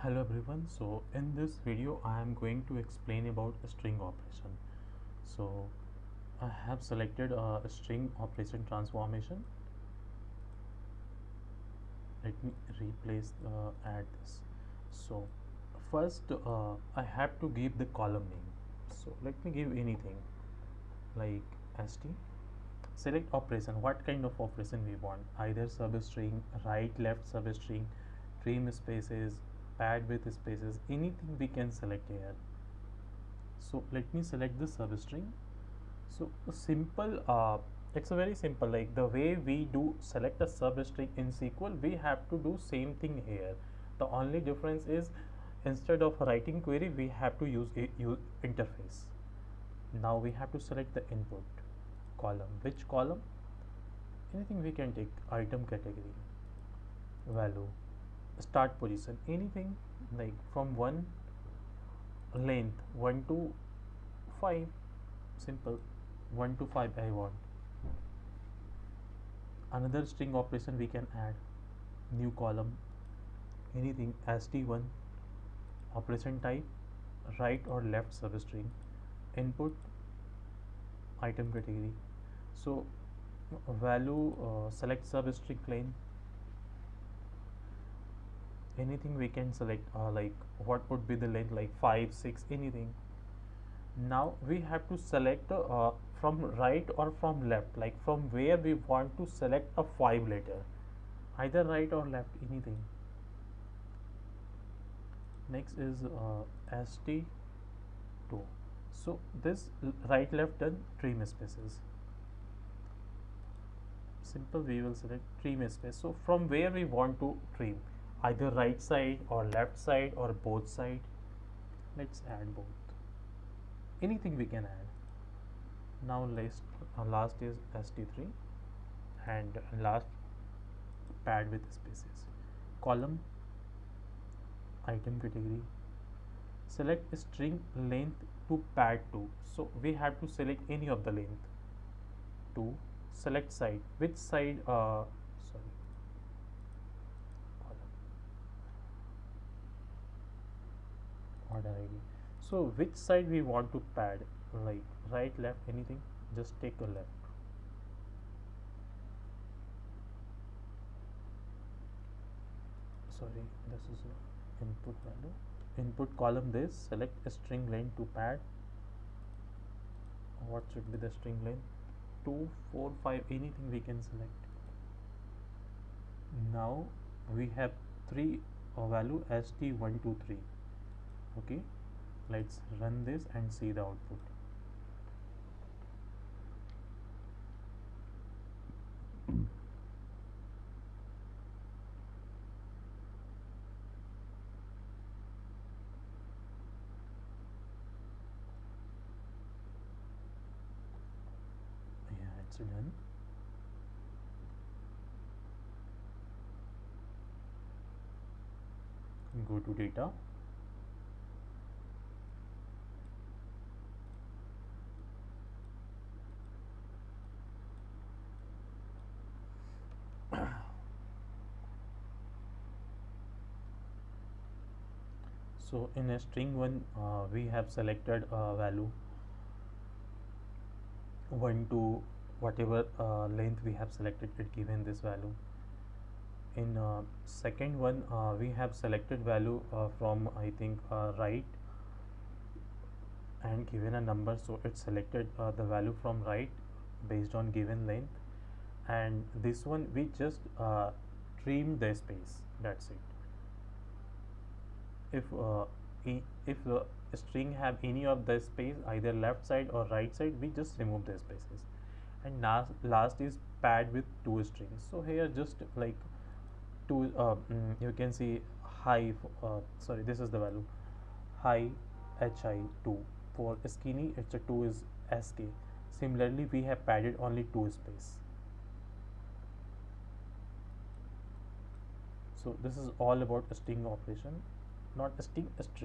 Hello everyone. So in this video I am going to explain about a string operation. So I have selected a string operation transformation. Let me replace add this. So first I have to give the column name. So let me give anything like st. Select operation. What kind of operation we want? Either substring, right, left substring, trim spaces, pad with spaces, anything we can select here. So let me select the substring. So simple, it's a very simple, like the way we do select a substring in SQL, we have to do same thing here. The only difference is instead of writing query, we have to use a interface. Now we have to select the input column. Which column? Anything we can take. Item category, value, start position, anything like from 1, length 1 to 5, simple, 1 to 5 I want. Another string operation we can add, new column, anything, st1, operation type, right or left substring, input, item category. So value, select substring length, anything we can select, like what would be the length, like 5, 6, anything. Now we have to select from right or from left, like from where we want to select a 5 letter, either right or left, anything. Next is st2. So this right left and trim spaces, simple, we will select trim space. So from where we want to trim, either right side or left side or both side. Let's add both, anything we can add. Now last is st3, and last pad with spaces, column, item category, select string length to pad 2. So we have to select any of the length 2. Select side, which side, sorry, column, order id. So which side we want to pad, like right, left, anything, just take a left. Sorry, this is input value, input column, this select a string length to pad. What should be the string length? 2, 4, 5, anything we can select. Now we have three value st123. Okay, let's run this and see the output. Yeah, it's done. Go to data, so in a string 1 we have selected value 1 to whatever length we have selected, it given this value. In second one we have selected value from, I think, right, and given a number, so it selected the value from right based on given length. And this one we just trim the space, that's it. If the string have any of the space, either left side or right side, we just remove the spaces. And last is pad with two strings. So here just like two, you can see high, sorry, this is the value, high hi2. For skinny, it's a 2 is sk. Similarly, we have padded only 2 space. So this is all about a string operation, not a string, a string.